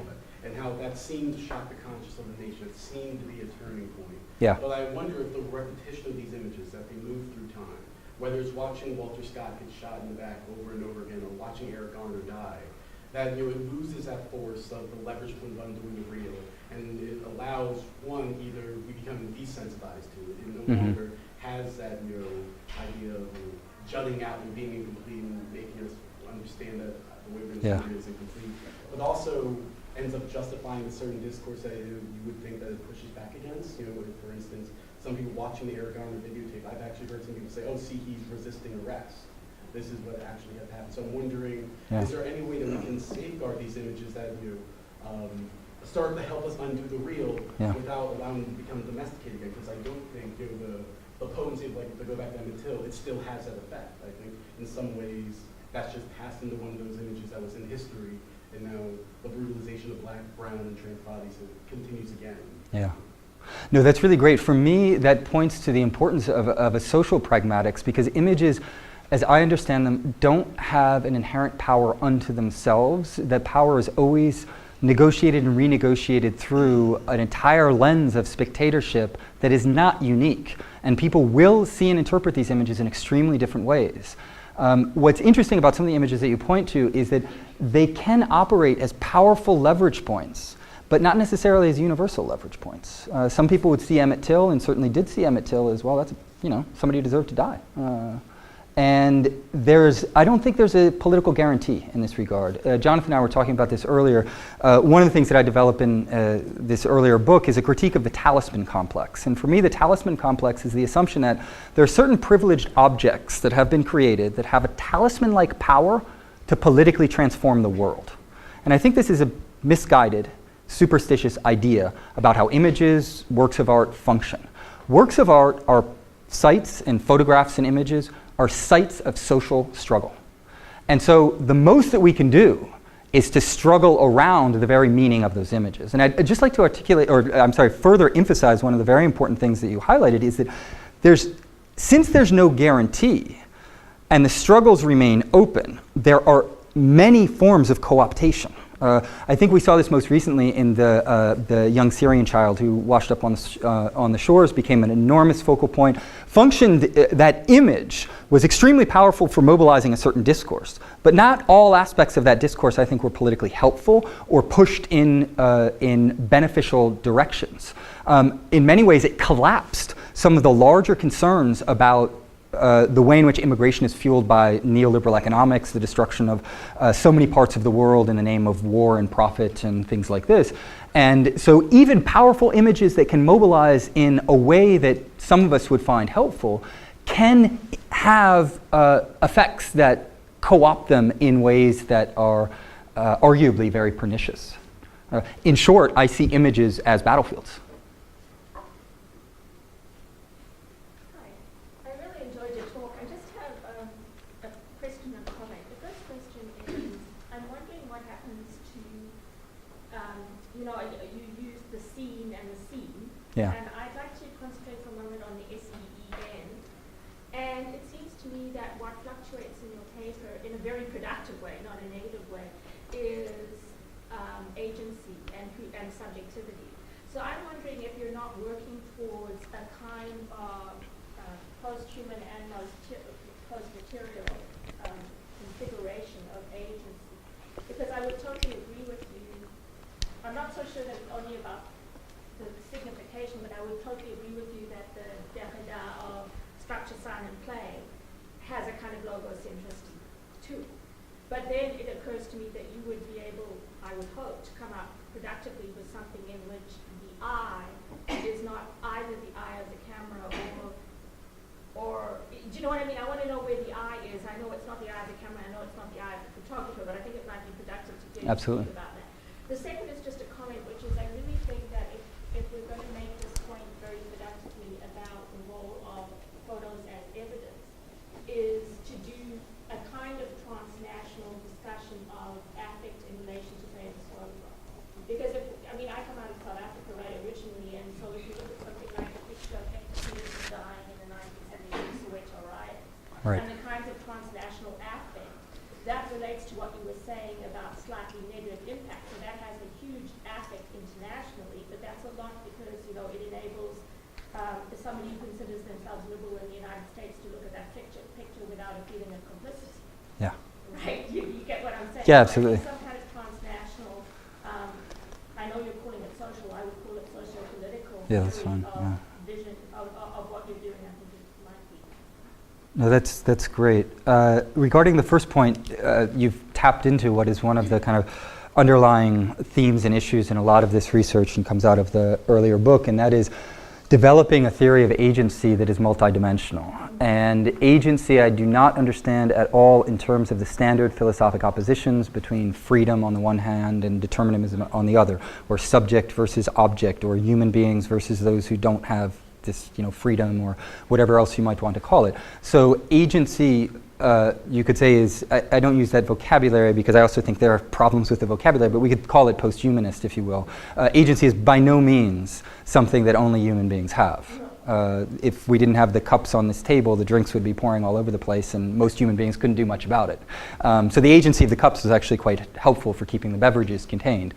And how that seemed to shock the conscience of the nation. It seemed to be a turning point. Yeah. But I wonder if the repetition of these images, that they move through time, whether it's watching Walter Scott get shot in the back over and over again, or watching Eric Garner die, that it loses that force of the leverage point of undoing the real, and it allows one, either we become desensitized to it, it no longer has that idea of jutting out and being incomplete and making us understand that the way we're going to is incomplete, but also ends up justifying a certain discourse that you would think that it pushes back against. For instance, some people watching the Eric Garner videotape, I've actually heard some people say, oh, see, he's resisting arrest. This is what actually has happened. So I'm wondering, is there any way that we can safeguard these images that start to help us undo the real without allowing them to become domesticated again? Because I don't think the potency of, to go back to Emmett Till, it still has that effect. I think in some ways that's just passed into one of those images that was in history, and now the brutalization of Black, Brown, and trans bodies continues again. Yeah. No, that's really great. For me, that points to the importance of a social pragmatics, because images, as I understand them, don't have an inherent power unto themselves. That power is always negotiated and renegotiated through an entire lens of spectatorship that is not unique. And people will see and interpret these images in extremely different ways. What's interesting about some of the images that you point to is that they can operate as powerful leverage points but not necessarily as universal leverage points. Some people would see Emmett Till, and certainly did see Emmett Till as, well, that's, somebody who deserved to die. And I don't think there's a political guarantee in this regard. Jonathan and I were talking about this earlier. One of the things that I develop in this earlier book is a critique of the talisman complex. And for me, the talisman complex is the assumption that there are certain privileged objects that have been created that have a talisman-like power to politically transform the world. And I think this is a misguided, superstitious idea about how images, works of art function. Works of art are sites, and photographs and images are sites of social struggle. And so the most that we can do is to struggle around the very meaning of those images. And I'd just like to further emphasize one of the very important things that you highlighted is that since there's no guarantee and the struggles remain open, there are many forms of co-optation. I think we saw this most recently in the young Syrian child who washed up on the shores, became an enormous focal point, functioned, that image was extremely powerful for mobilizing a certain discourse. But not all aspects of that discourse, I think, were politically helpful or pushed in beneficial directions. In many ways, it collapsed some of the larger concerns about the way in which immigration is fueled by neoliberal economics, the destruction of so many parts of the world in the name of war and profit and things like this. And so even powerful images that can mobilize in a way that some of us would find helpful can have effects that co-opt them in ways that are arguably very pernicious. In short, I see images as battlefields. Yeah. And I'd like to concentrate for a moment on the SEEN. And it seems to me that what fluctuates in your paper in a very productive way, not a negative way, is agency and subjectivity. So I'm wondering if you're not working towards a kind of post-human and post-material configuration of agency. Because I would totally agree with you. I'm not so sure that it's only about the signification, but I would totally agree with you that the Derrida of structure, sign, and play has a kind of logocentricity too. But then it occurs to me that you would be able, I would hope, to come up productively with something in which the eye is not either the eye of the camera or do you know what I mean? I want to know where the eye is. I know it's not the eye of the camera, I know it's not the eye of the photographer, but I think it might be productive to get Absolutely. About that. The second is just a comment, which is I really think that if we're going to make this point very productively about the role of photos as evidence, is to do a kind of transnational discussion of affect in relation to, say, the photograph. Because I come out of South Africa, right, originally, and so if you look at something like the picture of Hector Peterson dying in the 1976 Soweto riot, Right. and the kinds of transnational affect, that relates to what you were saying about slightly negative impact. So that has a huge affect internationally, but that's a lot because, it enables somebody who considers themselves liberal in the United States to look at that picture without a feeling of complicity. Yeah. Right? You get what I'm saying? Yeah, absolutely. Some kind of transnational, I know you're calling it social, I would call it socio-political. Yeah, that's fine. Yeah. Vision of what you're doing, I think it might be. No, that's great. Regarding the first point, you've tapped into what is one of the kind of underlying themes and issues in a lot of this research and comes out of the earlier book, and that is developing a theory of agency that is multidimensional. And agency I do not understand at all in terms of the standard philosophic oppositions between freedom on the one hand and determinism on the other, or subject versus object, or human beings versus those who don't have this freedom, or whatever else you might want to call it. So agency, you could say, is, I don't use that vocabulary because I also think there are problems with the vocabulary, but we could call it post-humanist, if you will. Agency is by no means something that only human beings have. If we didn't have the cups on this table, the drinks would be pouring all over the place, and most human beings couldn't do much about it. So the agency of the cups is actually quite helpful for keeping the beverages contained.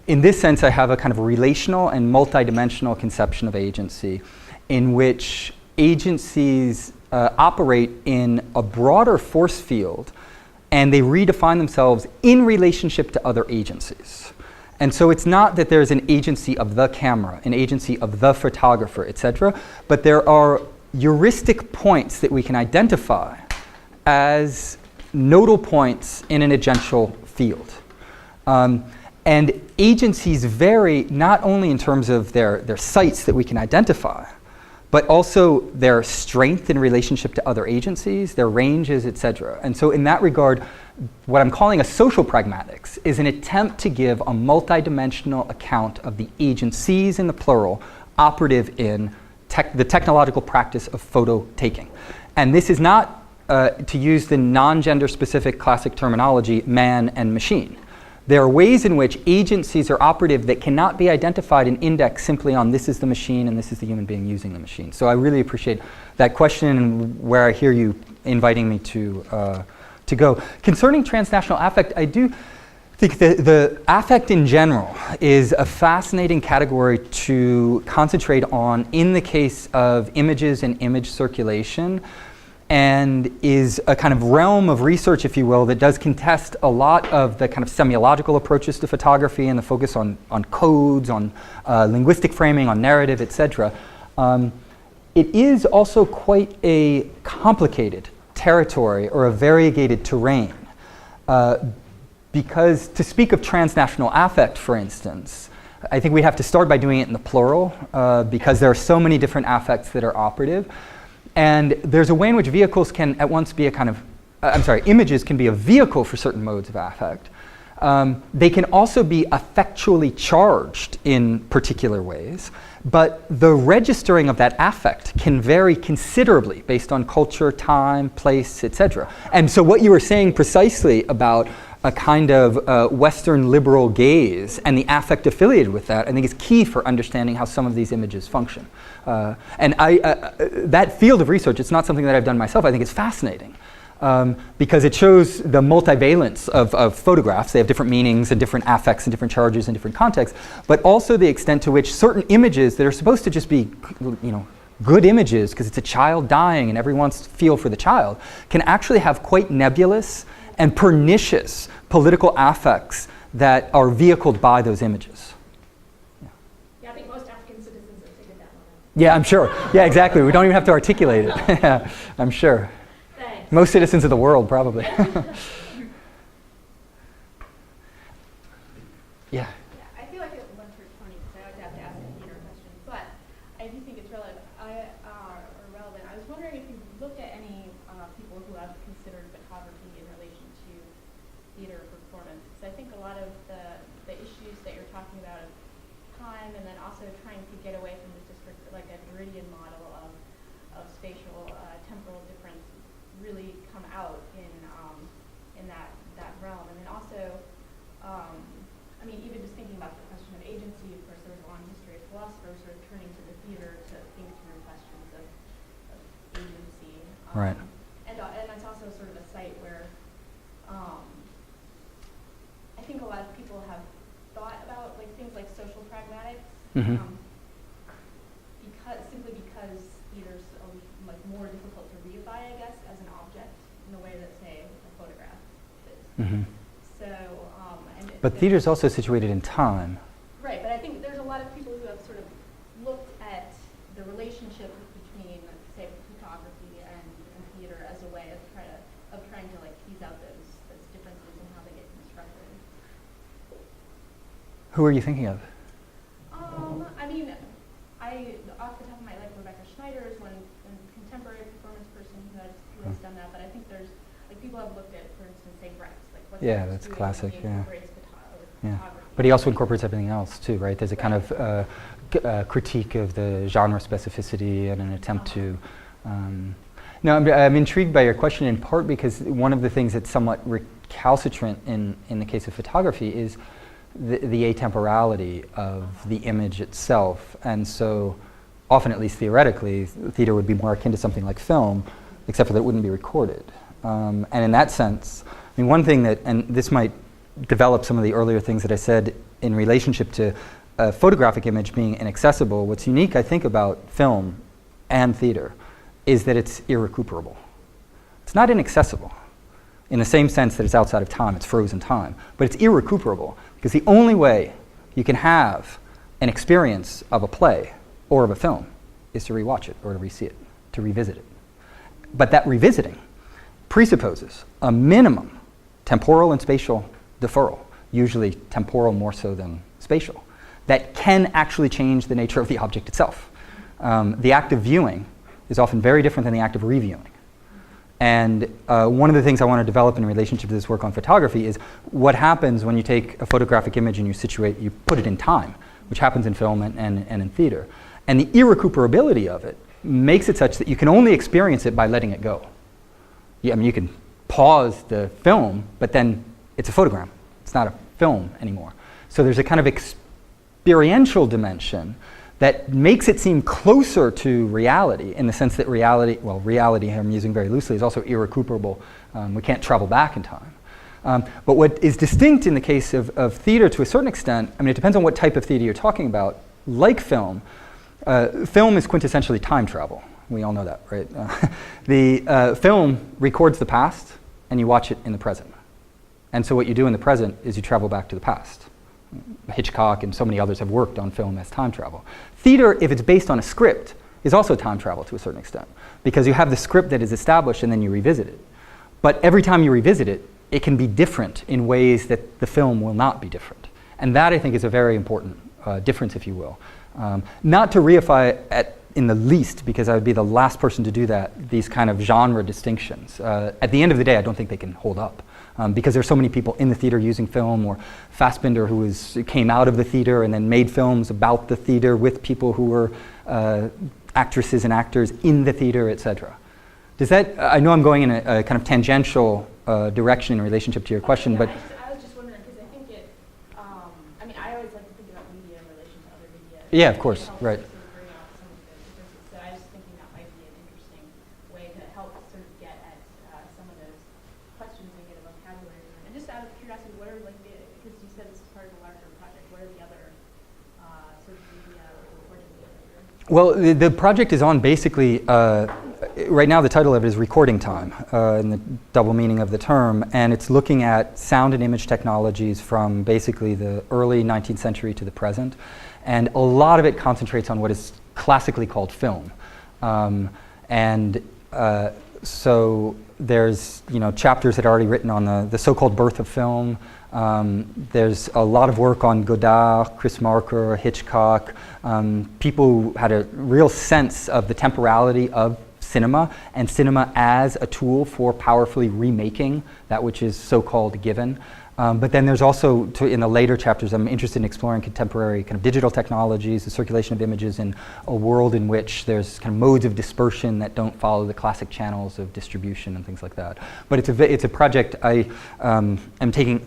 In this sense, I have a kind of relational and multidimensional conception of agency, in which agencies operate in a broader force field, and they redefine themselves in relationship to other agencies. And so it's not that there's an agency of the camera, an agency of the photographer, etc., but there are heuristic points that we can identify as nodal points in an agential field. And agencies vary not only in terms of their sites that we can identify, but also their strength in relationship to other agencies, their ranges, etc. And so in that regard, what I'm calling a social pragmatics is an attempt to give a multidimensional account of the agencies, in the plural, operative in the technological practice of photo taking. And this is not, to use the non-gender specific classic terminology, man and machine. There are ways in which agencies are operative that cannot be identified and indexed simply on this is the machine and this is the human being using the machine. So I really appreciate that question and where I hear you inviting me to go. Concerning transnational affect, I do think that the affect in general is a fascinating category to concentrate on in the case of images and image circulation, and is a kind of realm of research, if you will, that does contest a lot of the kind of semiological approaches to photography and the focus on codes, on linguistic framing, on narrative, etc. It is also quite a complicated territory or a variegated terrain. Because to speak of transnational affect, for instance, I think we have to start by doing it in the plural, because there are so many different affects that are operative. And there's a way in which vehicles can at once be a kind of, images can be a vehicle for certain modes of affect. They can also be affectually charged in particular ways, but the registering of that affect can vary considerably based on culture, time, place, etc. And so what you were saying precisely about a kind of Western liberal gaze and the affect affiliated with that, I think is key for understanding how some of these images function. And that field of research, it's not something that I've done myself, I think it's fascinating. Because it shows the multivalence of photographs. They have different meanings and different affects and different charges and different contexts, but also the extent to which certain images that are supposed to just be, good images because it's a child dying and everyone's feel for the child, can actually have quite nebulous and pernicious political affects that are vehicled by those images. Yeah, I think most African citizens have figured that one out. Yeah, I'm sure. Yeah, exactly. We don't even have to articulate it. Yeah, I'm sure. Thanks. Most citizens of the world, probably. Yeah. I feel like it went for 20 because I always have to ask a theater question, but I do think it's relevant. I was wondering if you looked at any people who have considered photography in relation to theater performance. Because I think a lot of the issues that you're talking about of time, and then also trying to get away from this just like a Meridian model of spatial temporal difference really come out in that realm. And then also, even just thinking about the question of agency, of course, there was a long history of philosophers sort of turning to the theater to think through questions of agency. Right. And it's also sort of a site where I think a lot of people have thought about things like social pragmatics, Mm-hmm. because theater's more difficult to reify, I guess, as an object in the way that, say, a photograph is. Mm-hmm. So, But theater is also situated in time. right, but I think there's a lot of people who have sort of looked at the relationship between, say, photography and theater as a way of trying to tease out those differences and how they get constructed. Who are you thinking of? Off the top of my head, Rebecca Schneider is one contemporary performance person who has done that. But I think there's people have looked at, for instance, say Brecht, what's Yeah, Brecht that's doing classic. when he Yeah. incorporates Yeah. photography. But he also incorporates everything else too, right? There's a kind of critique of the genre specificity and an attempt to. No, I'm intrigued by your question in part because one of the things that's somewhat recalcitrant in the case of photography is the atemporality of the image itself, and so often, at least theoretically, theater would be more akin to something like film, except for that it wouldn't be recorded. And in that sense, one thing that, and this might develop some of the earlier things that I said in relationship to a photographic image being inaccessible, what's unique, I think, about film and theater is that it's irrecuperable. It's not inaccessible in the same sense that it's outside of time, it's frozen time, but it's irrecuperable because the only way you can have an experience of a play or of a film is to rewatch it or to re-see it, to revisit it. But that revisiting presupposes a minimum temporal and spatial deferral, usually temporal more so than spatial, that can actually change the nature of the object itself. The act of viewing is often very different than the act of reviewing. And one of the things I want to develop in relationship to this work on photography is what happens when you take a photographic image and you put it in time, which happens in film and in theater. And the irrecuperability of it makes it such that you can only experience it by letting it go. I mean, you can pause the film, but then it's a photogram. It's not a film anymore. So there's a kind of experiential dimension that makes it seem closer to reality in the sense that reality here I'm using very loosely, is also irrecuperable. We can't travel back in time. But what is distinct in the case of theater to a certain extent, I mean, it depends on what type of theater you're talking about. Like film, film is quintessentially time travel. We all know that, right? The film records the past, and you watch it in the present. And so what you do in the present is you travel back to the past. Hitchcock and so many others have worked on film as time travel. Theater, if it's based on a script, is also time travel to a certain extent, because you have the script that is established and then you revisit it. But every time you revisit it, it can be different in ways that the film will not be different. And that, I think, is a very important difference, if you will. Not to reify in the least, because I would be the last person to do that, these kind of genre distinctions. At the end of the day, I don't think they can hold up. Because there's so many people in the theater using film, or Fassbinder, who came out of the theater and then made films about the theater with people who were actresses and actors in the theater, etc. Does that? I know I'm going in a kind of tangential direction in relationship to your question, Yeah, but I was just wondering, because I think it, I mean, I always like to think about media in relation to other media. yeah, of course, right. Sort of bring out some of the differences. So I was just thinking that might be an interesting way to help sort of get at some of those questions and get a vocabulary. And just out of curiosity, what are like because you said this is part of a larger project, what are the other sort of media recording media? Well, the project is on basically, right now the title of it is Recording Time, in the double meaning of the term, and it's looking at sound and image technologies from basically the early 19th century to the present. And a lot of it concentrates on what is classically called film. So there's chapters that are already written on the so-called birth of film. There's a lot of work on Godard, Chris Marker, Hitchcock, people who had a real sense of the temporality of cinema, and cinema as a tool for powerfully remaking that which is so-called given. But then there's also, in the later chapters, I'm interested in exploring contemporary kind of digital technologies, the circulation of images in a world in which there's kind of modes of dispersion that don't follow the classic channels of distribution and things like that. But it's a project I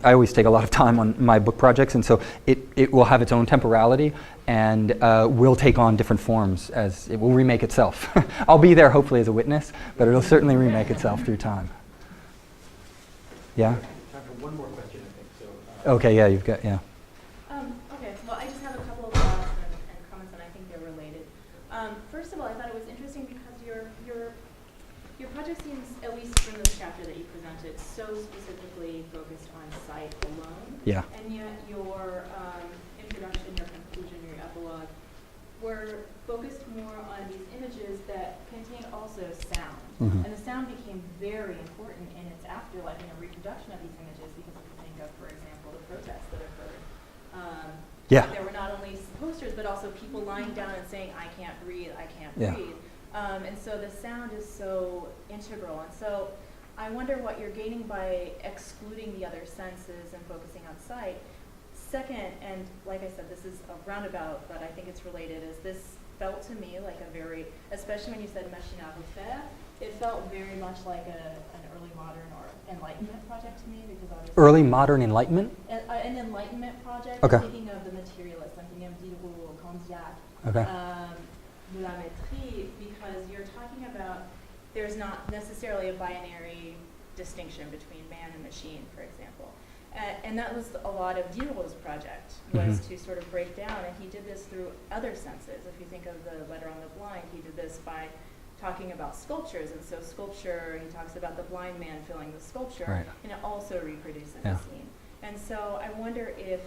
always take a lot of time on my book projects, and so it will have its own temporality and will take on different forms as it will remake itself. I'll be there hopefully as a witness, but it'll certainly remake itself through time. Yeah? Time for one more question, I think. Okay, yeah, you've got, yeah. Okay, well, I just have a couple of thoughts and comments, and I think they're related. First of all, I thought it was interesting because your project seems, at least from this chapter that you presented, so specifically focused on sight alone. Yeah. And yet your introduction, your conclusion, your epilogue were focused more on these images that contain also sound. Mm-hmm. And the sound became very important in its afterlife and a reproduction of these images, because if you think of, for example, the protests that occurred. There were not only posters, but also people lying down and saying, I can't breathe, I can't breathe. And so the sound is so integral. And so I wonder what you're gaining by excluding the other senses and focusing on sight. Second, and like I said, this is a roundabout, but I think it's related, is this felt to me like a very, especially when you said machine à refaire, it felt very much like an early modern or Enlightenment project to me, because obviously Early modern Enlightenment? an Enlightenment project. Okay. I'm thinking of the materialists. I'm thinking of Diderot, Condillac, Okay. La Métrie, because you're talking about there's not necessarily a binary distinction between man and machine, for example. And that was a lot of Diderot's project, was to sort of break down, and he did this through other senses. If you think of the Letter on the Blind, he did this by talking about sculptures, and so sculpture, he talks about the blind man filling the sculpture, Right. and it also reproduces Yeah. the scene. And so I wonder if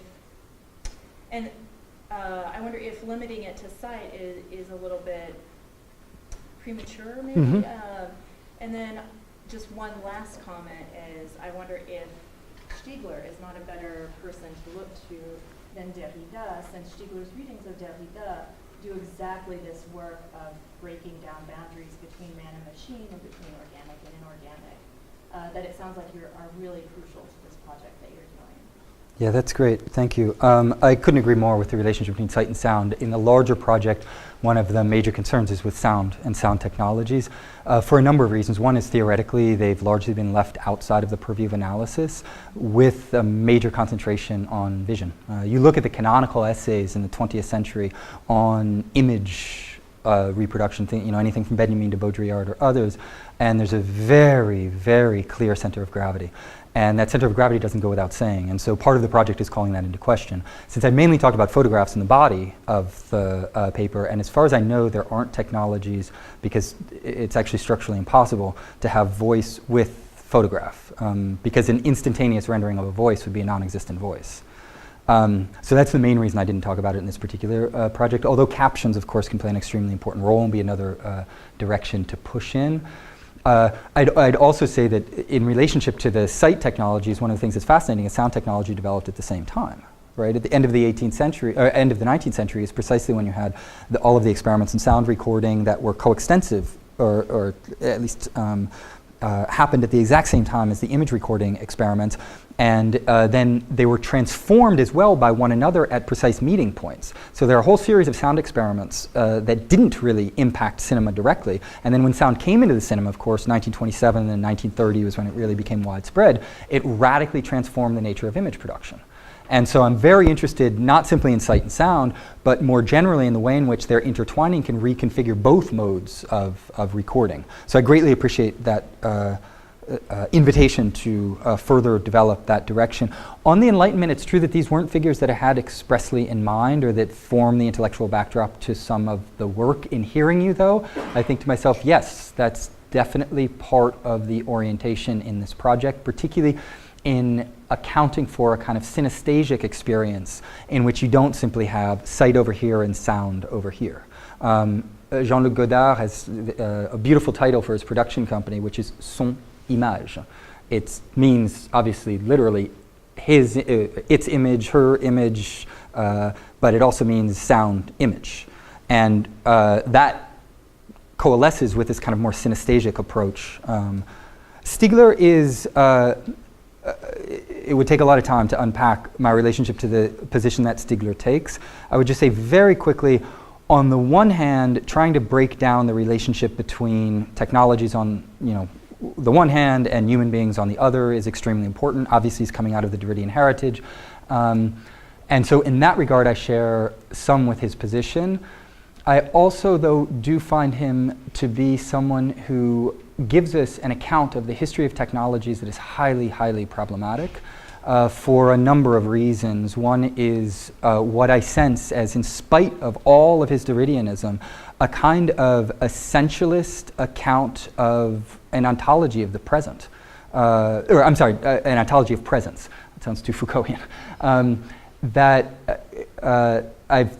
And I wonder if limiting it to sight is a little bit premature, maybe. And then just one last comment is, I wonder if Stiegler is not a better person to look to than Derrida, since Stiegler's readings of Derrida do exactly this work of breaking down boundaries between man and machine and between organic and inorganic, that it sounds like are really crucial to this project that you're doing. Yeah, that's great. Thank you. I couldn't agree more with the relationship between sight and sound. In the larger project, one of the major concerns is with sound and sound technologies for a number of reasons. One is theoretically, they've largely been left outside of the purview of analysis with a major concentration on vision. You look at the canonical essays in the 20th century on image reproduction, anything from Benjamin to Baudrillard or others, and there's a very, very clear center of gravity. And that center of gravity doesn't go without saying. And so part of the project is calling that into question. Since I mainly talked about photographs in the body of the paper, and as far as I know, there aren't technologies, because it's actually structurally impossible to have voice with photograph, because an instantaneous rendering of a voice would be a non-existent voice. So that's the main reason I didn't talk about it in this particular project, although captions, of course, can play an extremely important role and be another direction to push in. I'd also say that in relationship to the sight technologies, one of the things that's fascinating is sound technology developed at the same time, right? At the end of the 18th century, or end of the 19th century is precisely when you had all of the experiments in sound recording that were coextensive, or at least happened at the exact same time as the image recording experiments. And then they were transformed as well by one another at precise meeting points. So there are a whole series of sound experiments that didn't really impact cinema directly. And then when sound came into the cinema, of course, 1927 and 1930 was when it really became widespread, it radically transformed the nature of image production. And so I'm very interested not simply in sight and sound, but more generally in the way in which their intertwining can reconfigure both modes of recording. So I greatly appreciate that invitation to further develop that direction. On the Enlightenment, it's true that these weren't figures that I had expressly in mind or that form the intellectual backdrop to some of the work. In hearing you, though, I think to myself, yes, that's definitely part of the orientation in this project, particularly in accounting for a kind of synestasic experience in which you don't simply have sight over here and sound over here. Jean-Luc Godard has a beautiful title for his production company, which is Son Image. It means, obviously, literally, its image, her image, but it also means sound image. And that coalesces with this kind of more synestasic approach. Stiegler is, it would take a lot of time to unpack my relationship to the position that Stiegler takes. I would just say very quickly, on the one hand, trying to break down the relationship between technologies on, the one hand and human beings on the other is extremely important. Obviously, he's coming out of the Derridian heritage. And so in that regard, I share some with his position. I also, though, do find him to be someone who gives us an account of the history of technologies that is highly, highly problematic for a number of reasons. One is what I sense as, in spite of all of his Derridianism, a kind of essentialist account of an ontology of the present. An ontology of presence. That sounds too Foucaultian. That I've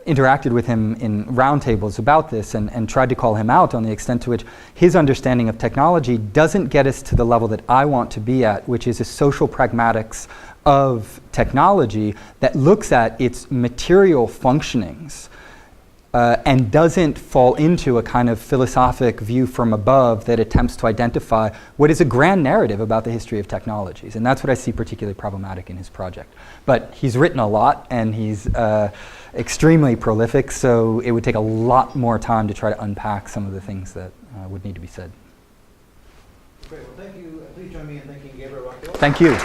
interacted with him in roundtables about this and tried to call him out on the extent to which his understanding of technology doesn't get us to the level that I want to be at, which is a social pragmatics of technology that looks at its material functionings and doesn't fall into a kind of philosophic view from above that attempts to identify what is a grand narrative about the history of technologies. And that's what I see particularly problematic in his project. But he's written a lot and he's extremely prolific, so it would take a lot more time to try to unpack some of the things that would need to be said. Great, well thank you. Please join me in thanking Gabriel Rockhill. Thank you.